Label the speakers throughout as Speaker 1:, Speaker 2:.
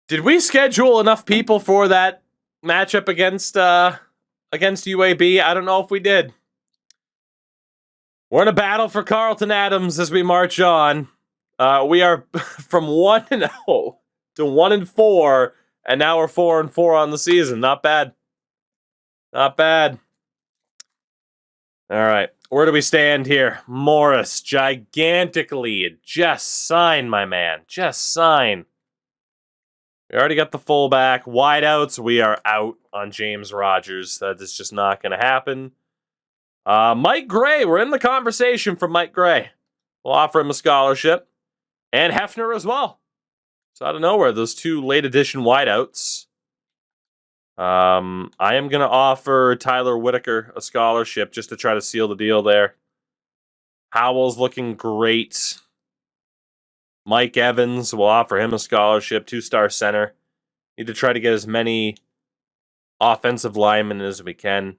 Speaker 1: Did we schedule enough people for that matchup against UAB? I don't know if we did. We're in a battle for Carlton Adams as we march on. We are from 1-0 to 1-4, and now we're 4-4 on the season. Not bad. Not bad. All right. Where do we stand here? Morris, gigantic lead. Just sign, my man. Just sign. We already got the fullback. Wideouts, we are out on James Rogers. That is just not going to happen. Mike Gray, we're in the conversation for Mike Gray. We'll offer him a scholarship. And Hefner as well. So out of nowhere, those two late edition wideouts. I am going to offer Tyler Whitaker a scholarship just to try to seal the deal there. Howell's looking great. Mike Evans, will offer him a scholarship, 2-star center. Need to try to get as many offensive linemen as we can.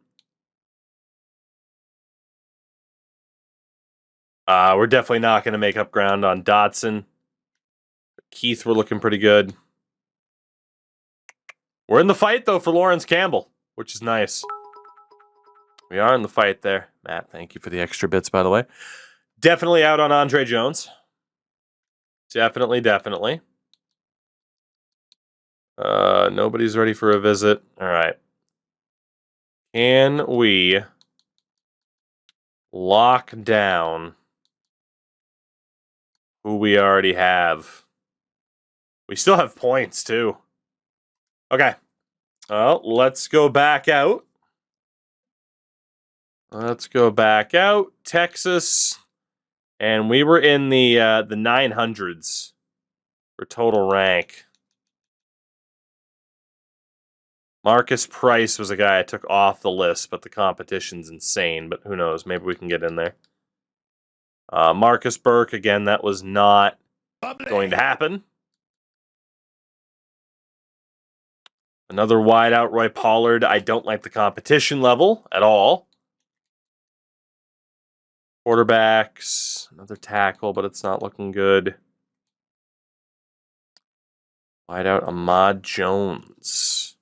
Speaker 1: We're definitely not going to make up ground on Dotson. Keith, we're looking pretty good. We're in the fight, though, for Lawrence Campbell, which is nice. We are in the fight there. Matt, thank you for the extra bits, by the way. Definitely out on Andre Jones. Definitely. Nobody's ready for a visit. All right. Can we lock down who we already have? We still have points, too. Okay. Well, let's go back out. Texas. And we were in the 900s for total rank. Marcus Price was a guy I took off the list, but the competition's insane. But who knows? Maybe we can get in there. Marcus Burke, again, that was not going to happen. Another wideout, Roy Pollard. I don't like the competition level at all. Quarterbacks, another tackle, but it's not looking good. Wideout, Ahmad Jones.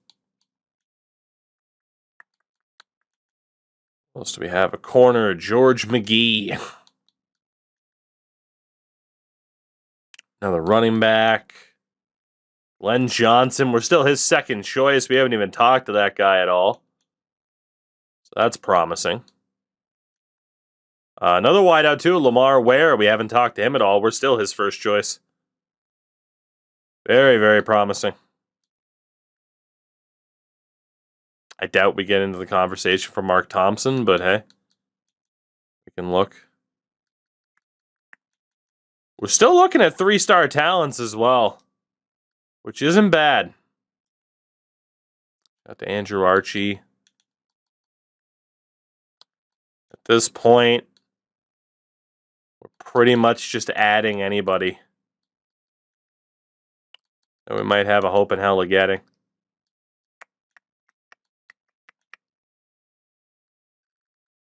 Speaker 1: What else do we have? A corner, George McGee. Another running back. Glenn Johnson. We're still his second choice. We haven't even talked to that guy at all. So that's promising. Another wideout, too. Lamar Ware. We haven't talked to him at all. We're still his first choice. Very, very promising. I doubt we get into the conversation for Mark Thompson, but hey, we can look. We're still looking at 3-star talents as well, which isn't bad. Got to Andrew Archie. At this point, we're pretty much just adding anybody that we might have a hope in hell of getting.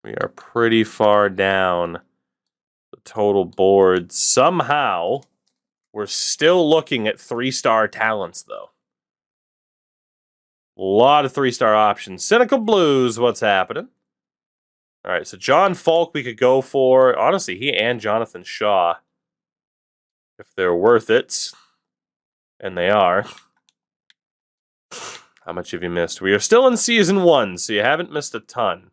Speaker 1: We are pretty far down the total board. Somehow, we're still looking at 3-star talents, though. A lot of 3-star options. Cynical Blues, what's happening? All right, so John Falk we could go for. Honestly, he and Jonathan Shaw, if they're worth it. And they are. How much have you missed? We are still in Season 1, so you haven't missed a ton.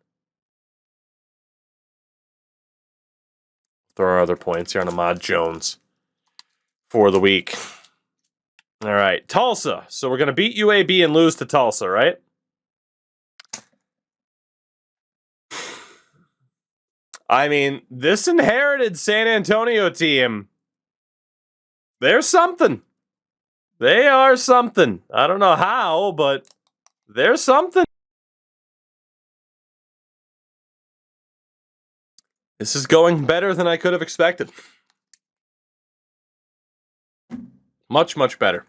Speaker 1: Throw our other points here on Ahmad Jones for the week. All right, Tulsa. So we're going to beat UAB and lose to Tulsa, right? I mean, this inherited San Antonio team, they're something. They are something. I don't know how, but they're something. This is going better than I could have expected. Much, much better.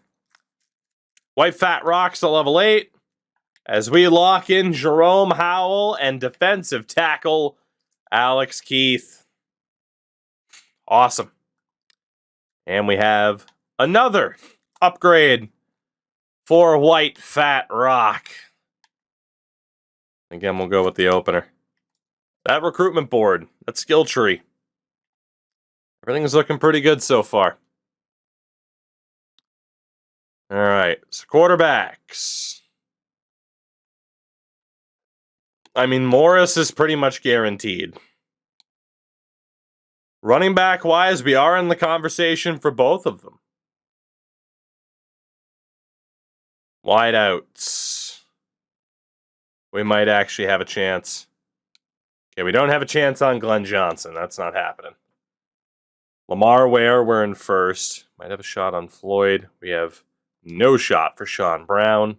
Speaker 1: White Fat Rocks to level 8. As we lock in Jerome Howell and defensive tackle Alex Keith. Awesome. And we have another upgrade 4 white fat rock. Again, we'll go with the opener. That recruitment board, that skill tree. Everything's looking pretty good so far. All right, so quarterbacks. I mean, Morris is pretty much guaranteed. Running back wise, we are in the conversation for both of them. Wideouts. We might actually have a chance. Okay, we don't have a chance on Glenn Johnson. That's not happening. Lamar Ware, we're in first. Might have a shot on Floyd. We have no shot for Sean Brown.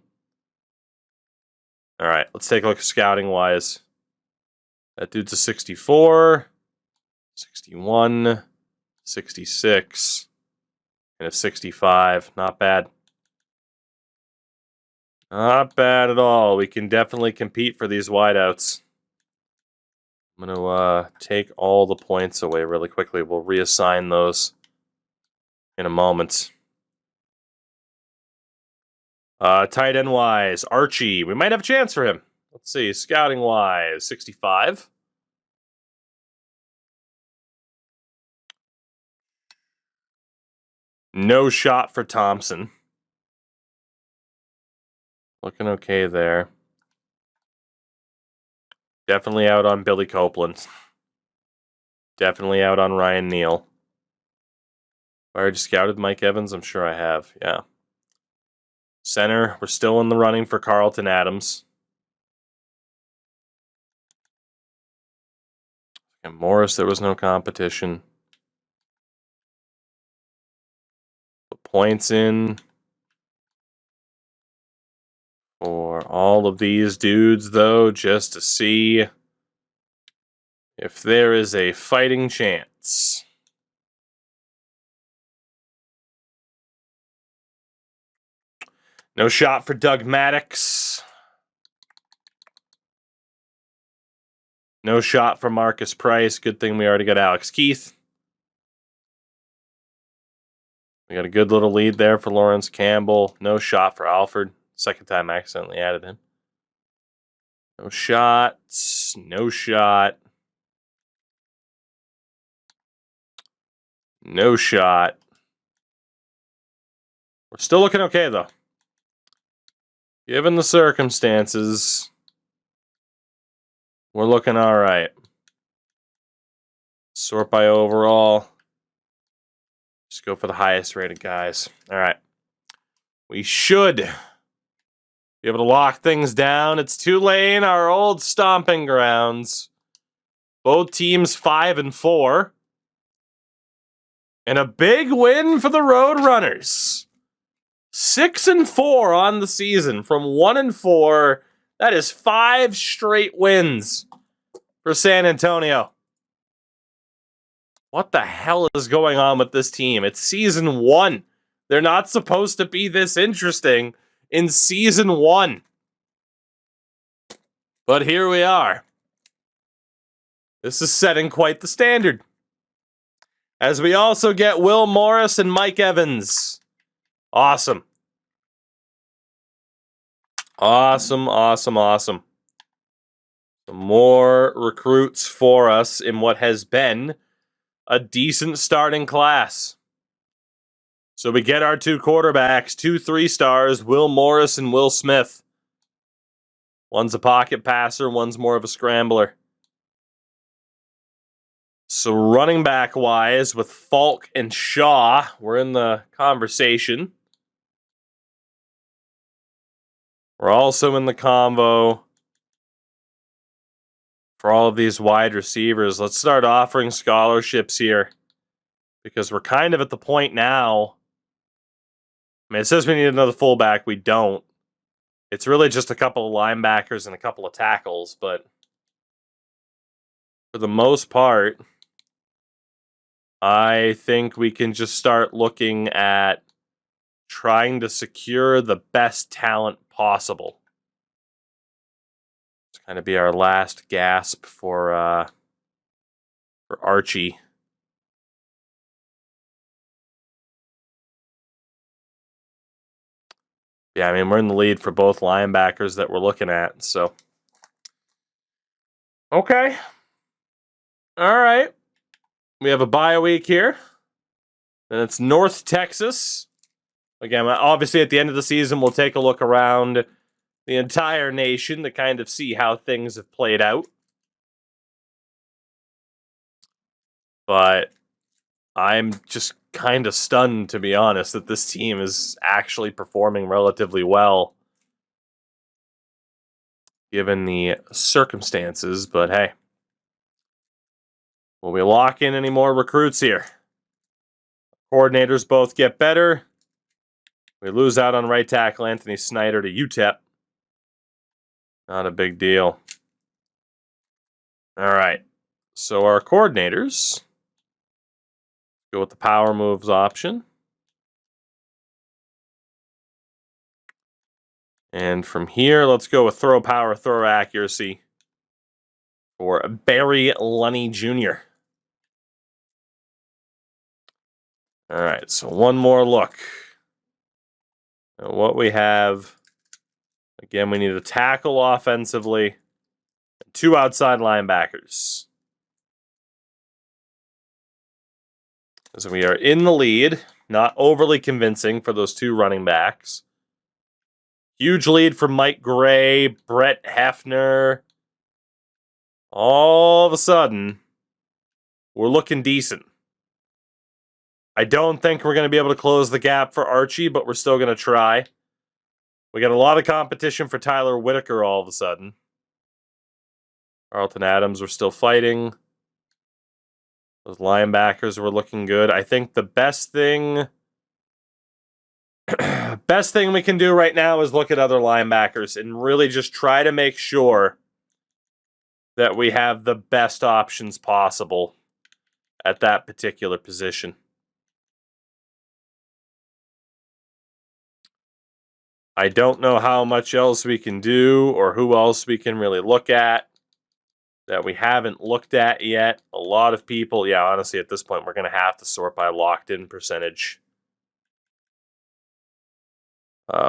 Speaker 1: All right, let's take a look scouting-wise. That dude's a 64, 61, 66, and a 65. Not bad. Not bad at all. We can definitely compete for these wideouts. I'm going to take all the points away really quickly. We'll reassign those in a moment. Tight end wise, Archie. We might have a chance for him. Let's see. Scouting wise, 65. No shot for Thompson. Looking okay there. Definitely out on Billy Copeland. Definitely out on Ryan Neal. I already scouted Mike Evans. I'm sure I have. Yeah. Center, we're still in the running for Carlton Adams. And Morris, there was no competition. Put points in for all of these dudes, though, just to see if there is a fighting chance. No shot for Doug Maddox. No shot for Marcus Price. Good thing we already got Alex Keith. We got a good little lead there for Lawrence Campbell. No shot for Alford. Second time I accidentally added him. No shots. No shot. No shot. We're still looking okay, though. Given the circumstances, we're looking all right. Sort by overall. Just go for the highest rated guys. All right. We should be able to lock things down. It's Tulane, our old stomping grounds. Both teams 5-4. And a big win for the Roadrunners. 6-4 on the season from 1-4. That is 5 straight wins for San Antonio. What the hell is going on with this team? It's season 1. They're not supposed to be this interesting in season 1. But here we are. This is setting quite the standard. As we also get Will Morris and Mike Evans. Awesome. Awesome, awesome, awesome. Some more recruits for us in what has been a decent starting class. So we get our 2 quarterbacks, 2 3-stars, Will Morris and Will Smith. One's a pocket passer, one's more of a scrambler. So running back wise, with Falk and Shaw, we're in the conversation. We're also in the convo for all of these wide receivers. Let's start offering scholarships here, because we're kind of at the point now. I mean, it says we need another fullback. We don't. It's really just a couple of linebackers and a couple of tackles, but for the most part, I think we can just start looking at trying to secure the best talent possible. It's kind of be our last gasp for Archie. Yeah, I mean, we're in the lead for both linebackers that we're looking at, so. Okay. All right. We have a bye week here. And it's North Texas. Again, obviously at the end of the season, we'll take a look around the entire nation to kind of see how things have played out. But I'm just kind of stunned, to be honest, that this team is actually performing relatively well given the circumstances. But hey, will we lock in any more recruits here? Coordinators both get better. We lose out on right tackle Anthony Snyder to UTEP. Not a big deal. All right. So our coordinators go with the power moves option. And from here, let's go with throw power, throw accuracy for Barry Lunny Jr. All right, so one more look at what we have. Again, we need a tackle offensively, 2 outside linebackers. So we are in the lead, not overly convincing for those 2 running backs. Huge lead for Mike Gray, Brett Hefner. All of a sudden, we're looking decent. I don't think we're going to be able to close the gap for Archie, but we're still going to try. We got a lot of competition for Tyler Whitaker all of a sudden. Carlton Adams, we're still fighting. Those linebackers were looking good. I think the best thing we can do right now is look at other linebackers and really just try to make sure that we have the best options possible at that particular position. I don't know how much else we can do or who else we can really look at that we haven't looked at yet. A lot of people, yeah, honestly, at this point, we're going to have to sort by locked-in percentage.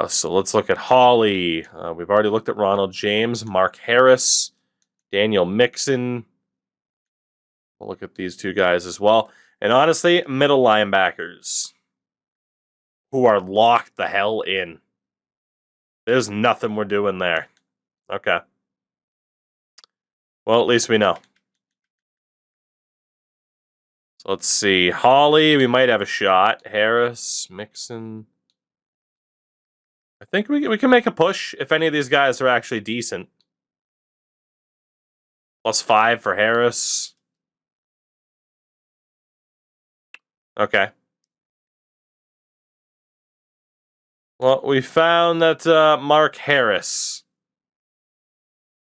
Speaker 1: So let's look at Hawley. We've already looked at Ronald James, Mark Harris, Daniel Mixon. We'll look at these 2 guys as well. And honestly, middle linebackers who are locked the hell in. There's nothing we're doing there. Okay. Well, at least we know. So let's see. Hawley, we might have a shot. Harris, Mixon. I think we can make a push if any of these guys are actually decent. +5 for Harris. Okay. Well, we found that Mark Harris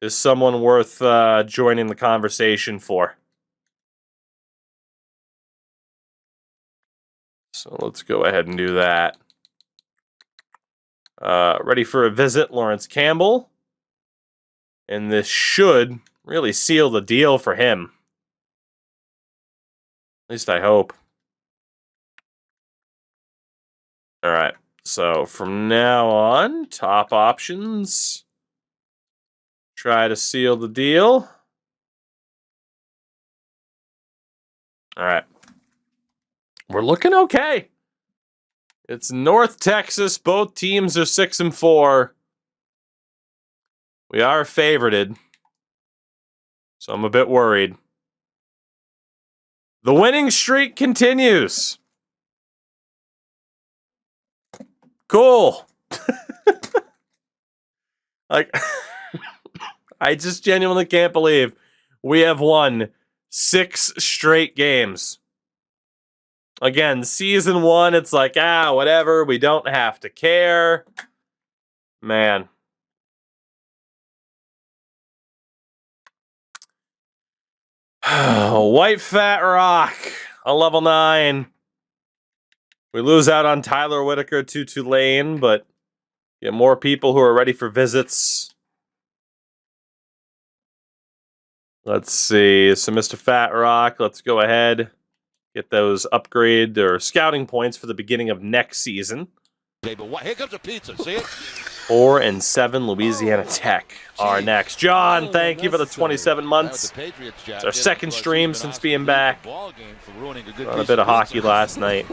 Speaker 1: is someone worth joining the conversation for. So let's go ahead and do that. Ready for a visit, Lawrence Campbell. And this should really seal the deal for him. At least I hope. All right. So from now on, top options. Try to seal the deal. All right. We're looking okay. It's North Texas. Both teams are 6-4. We are favorited. So I'm a bit worried. The winning streak continues. Cool. Like, I just genuinely can't believe we have won 6 straight games. Again, season 1, it's like, whatever. We don't have to care. Man. White Fat Rock, a level 9. We lose out on Tyler Whitaker to Tulane, but get more people who are ready for visits. Let's see. So, Mr. Fat Rock, let's go ahead. Get those upgrade or scouting points for the beginning of next season.
Speaker 2: But here comes a pizza. See it?
Speaker 1: 4-7 Louisiana Tech are next. John, thank you for the 27 months. It's our second stream since being back. On a bit of hockey last night.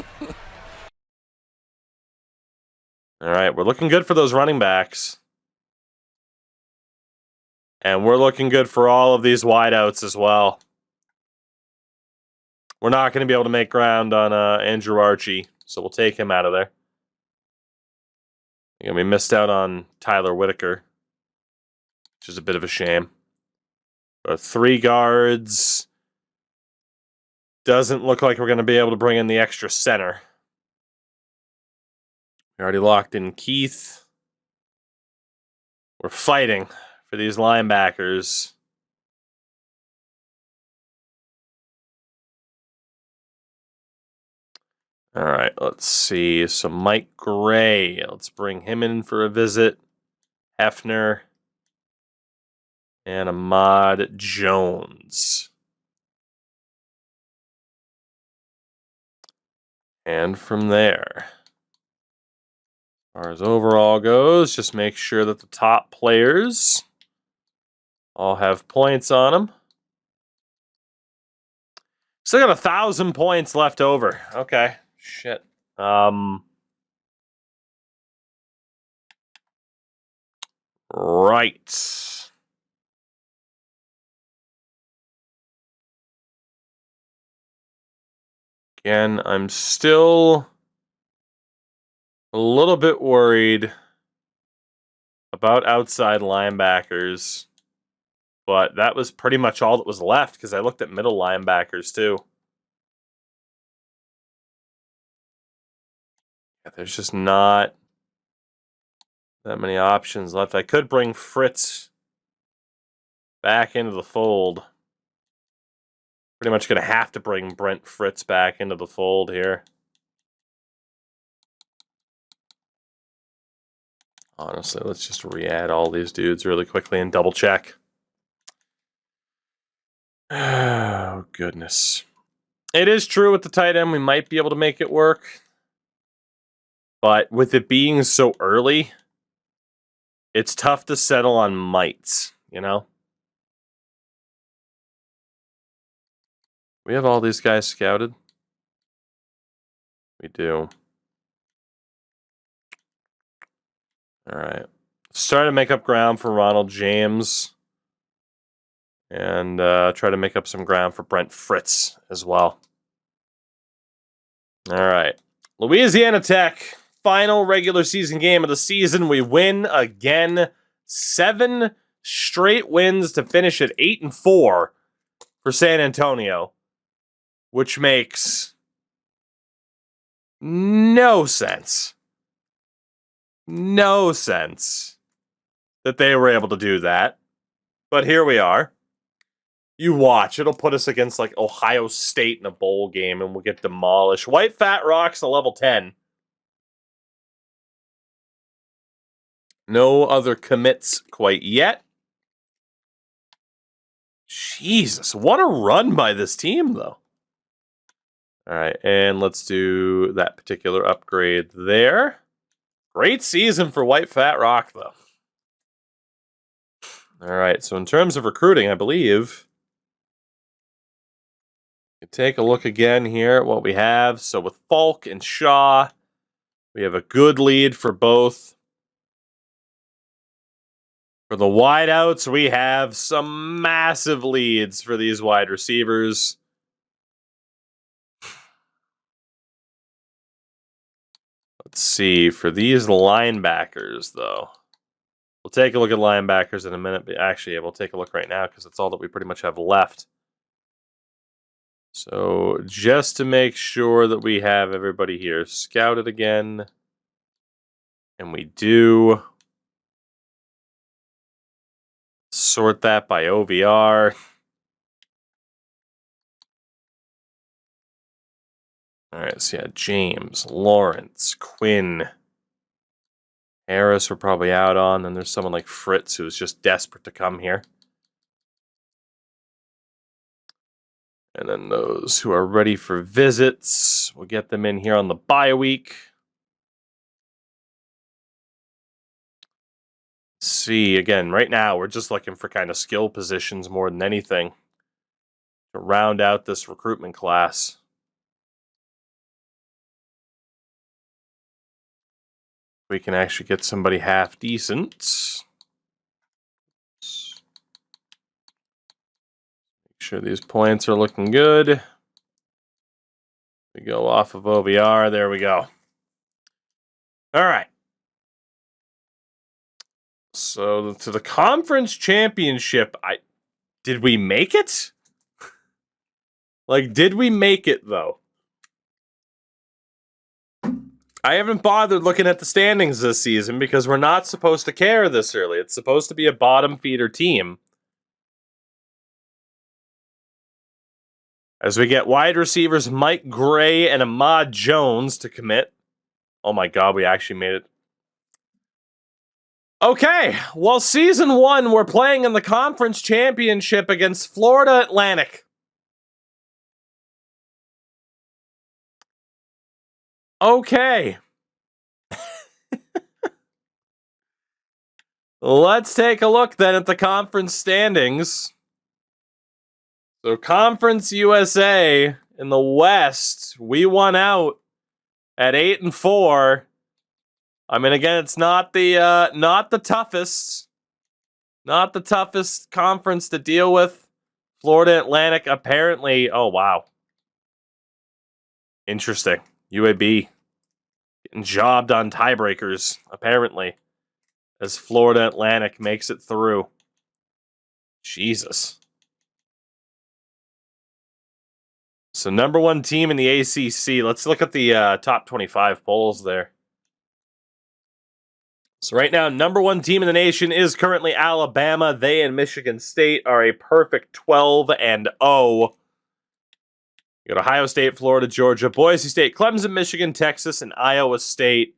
Speaker 1: All right, we're looking good for those running backs. And we're looking good for all of these wideouts as well. We're not going to be able to make ground on Andrew Archie, so we'll take him out of there. We missed out on Tyler Whitaker, which is a bit of a shame. But 3 guards. Doesn't look like we're going to be able to bring in the extra center. We already locked in Keith. We're fighting for these linebackers. All right, let's see. So Mike Gray, let's bring him in for a visit. Hefner and Ahmad Jones. And from there, as far as overall goes, just make sure that the top players all have points on them. Still got 1,000 points left over. Okay. Shit. Right. Again, I'm still a little bit worried about outside linebackers, but that was pretty much all that was left because I looked at middle linebackers too. Yeah, there's just not that many options left. I could bring Fritz back into the fold. Pretty much going to have to bring Brent Fritz back into the fold here. Honestly, let's just re-add all these dudes really quickly and double check. Oh, goodness. It is true with the tight end, we might be able to make it work. But with it being so early, it's tough to settle on mites, you know? We have all these guys scouted? We do. All right. Start to make up ground for Ronald James. And try to make up some ground for Brent Fritz as well. All right. Louisiana Tech, final regular season game of the season. We win again. 7 straight wins to finish at 8-4 for San Antonio, which makes no sense. No sense that they were able to do that. But here we are. You watch. It'll put us against like Ohio State in a bowl game and we'll get demolished. White Fat Rocks a level 10. No other commits quite yet. Jesus, what a run by this team, though. All right, and let's do that particular upgrade there. Great season for White Fat Rock, though. All right, so in terms of recruiting, I believe you take a look again here at what we have. So with Falk and Shaw, we have a good lead for both. For the wideouts, we have some massive leads for these wide receivers. Let's see, for these linebackers, though. We'll take a look at linebackers in a minute. But actually, yeah, we'll take a look right now because that's all that we pretty much have left. So just to make sure that we have everybody here scouted again. And we do. Sort that by OVR. All right, so yeah, James, Lawrence, Quinn, Harris we're probably out on. Then there's someone like Fritz who's just desperate to come here. And then those who are ready for visits, we'll get them in here on the bye week. See, again, right now we're just looking for kind of skill positions more than anything to round out this recruitment class. We can actually get somebody half decent. Make sure these points are looking good. We go off of OBR. There we go. All right. So to the conference championship, did we make it? Like, did we make it though? I haven't bothered looking at the standings this season because we're not supposed to care this early. It's supposed to be a bottom feeder team. As we get wide receivers Mike Gray and Ahmad Jones to commit. Oh my God, we actually made it. Okay, well, season 1, we're playing in the conference championship against Florida Atlantic. Okay. Let's take a look then at the conference standings. So Conference USA in the West, we won out at 8-4. I mean, again, it's not the toughest conference to deal with. Florida Atlantic apparently. Oh wow, interesting. UAB getting jobbed on tiebreakers apparently, as Florida Atlantic makes it through. Jesus. So number 1 team in the ACC. Let's look at the top 25 polls there. So right now, number 1 team in the nation is currently Alabama. They and Michigan State are a perfect 12-0. You got Ohio State, Florida, Georgia, Boise State, Clemson, Michigan, Texas, and Iowa State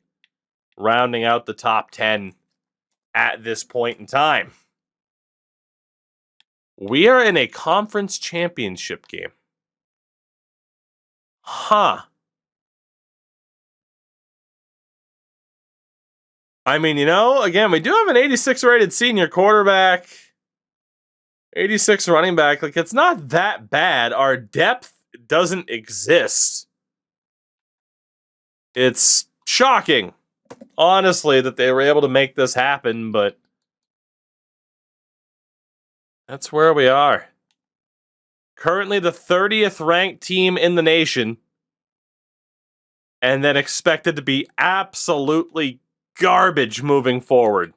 Speaker 1: rounding out the top 10 at this point in time. We are in a conference championship game. Huh. I mean, again, we do have an 86 rated senior quarterback, 86 running back. Like, it's not that bad. Our depth doesn't exist. It's shocking, honestly, that they were able to make this happen, but that's where we are. Currently the 30th ranked team in the nation, and then expected to be absolutely garbage moving forward.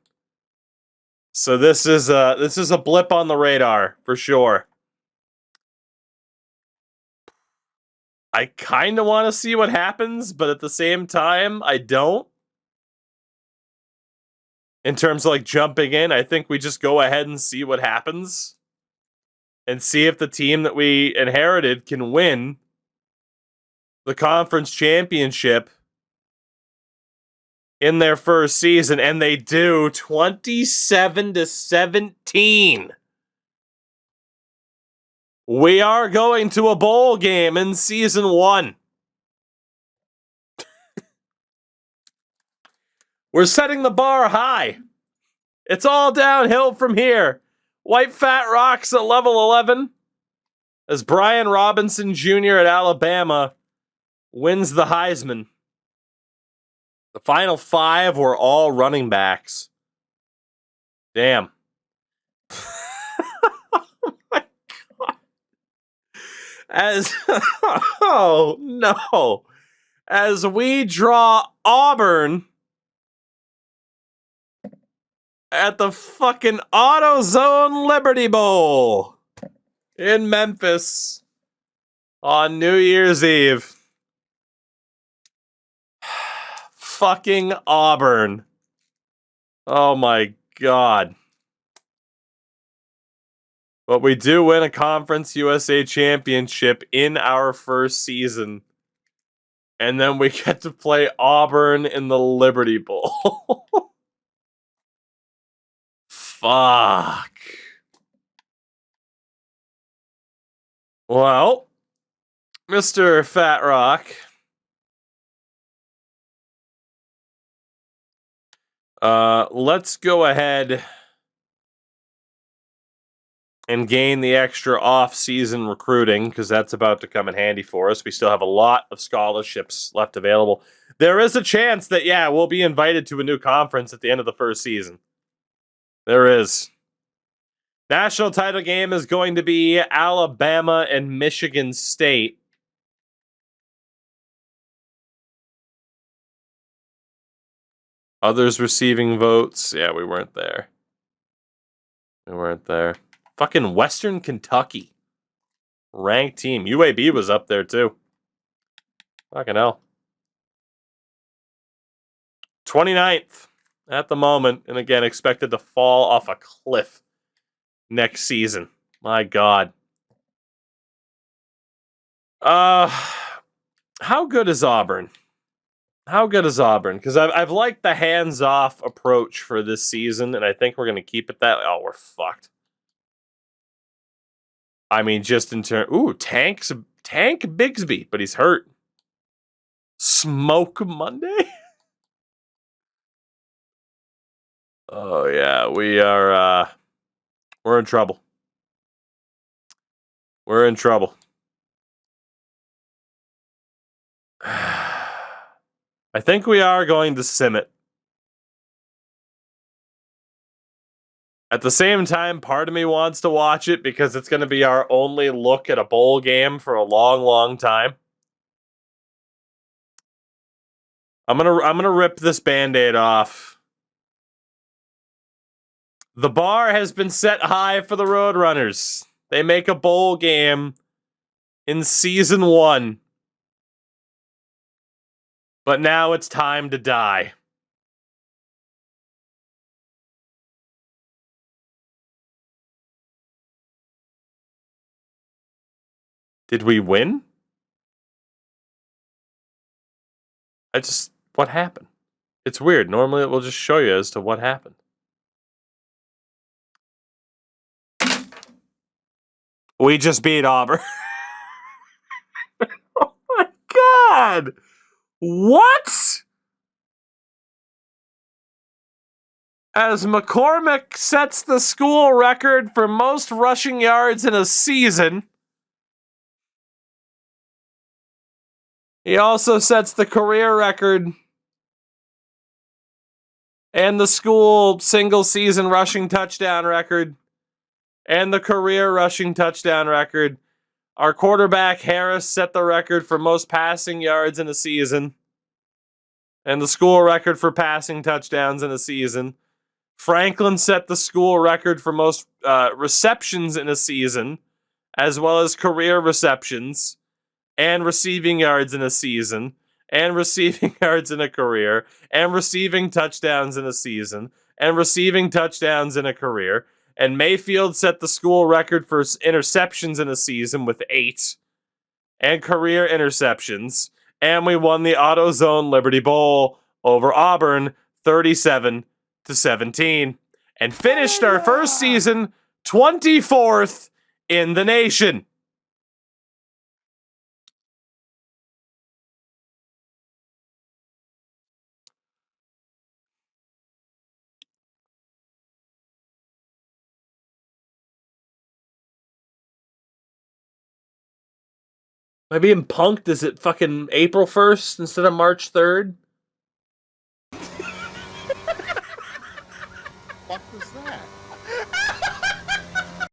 Speaker 1: So this is a blip on the radar for sure. I kind of want to see what happens, but at the same time, I don't. In terms of like jumping in, I think we just go ahead and see what happens. And see if the team that we inherited can win the conference championship in their first season. And they do, 27-17. We are going to a bowl game in season 1. We're setting the bar high. It's all downhill from here. White Fat Rocks at level 11 as Brian Robinson Jr. at Alabama wins the Heisman. The final 5 were all running backs. Damn. Oh my God. Oh no. As we draw Auburn at the fucking AutoZone Liberty Bowl in Memphis on New Year's Eve. Fucking Auburn. Oh my God. But we do win a Conference USA championship in our first season. And then we get to play Auburn in the Liberty Bowl. Fuck. Well, Mr. Fat Rock. Let's go ahead and gain the extra off-season recruiting, because that's about to come in handy for us. We still have a lot of scholarships left available. There is a chance that, we'll be invited to a new conference at the end of the first season. There is. National title game is going to be Alabama and Michigan State. Others receiving votes. Yeah, we weren't there. Fucking Western Kentucky. Ranked team. UAB was up there too. Fucking hell. 29th at the moment. And again, expected to fall off a cliff next season. My God. How good is Auburn? Because I've liked the hands-off approach for this season, and I think we're going to keep it that way. Oh, we're fucked. I mean, just in turn. Ooh, Tank Bigsby, but he's hurt. Smoke Monday? Oh, yeah. We're in trouble. We're in trouble. I think we are going to sim it. At the same time, part of me wants to watch it because it's going to be our only look at a bowl game for a long, long time. I'm gonna rip this Band-Aid off. The bar has been set high for the Roadrunners. They make a bowl game in season 1. But now it's time to die. Did we win? What happened? It's weird. Normally it will just show you as to what happened. We just beat Auburn. Oh my God. What? As McCormick sets the school record for most rushing yards in a season, he also sets the career record and the school single season rushing touchdown record and the career rushing touchdown record. Our quarterback, Harris, set the record for most passing yards in a season and the school record for passing touchdowns in a season. Franklin set the school record for most receptions in a season, as well as career receptions and receiving yards in a season and receiving yards in a career and receiving touchdowns in a season and receiving touchdowns in a career. And Mayfield set the school record for interceptions in a season with 8 and career interceptions. And we won the AutoZone Liberty Bowl over Auburn 37-17 and finished our first season 24th in the nation. Am I being punked? Is it fucking April 1st instead of March 3rd?
Speaker 2: What was that?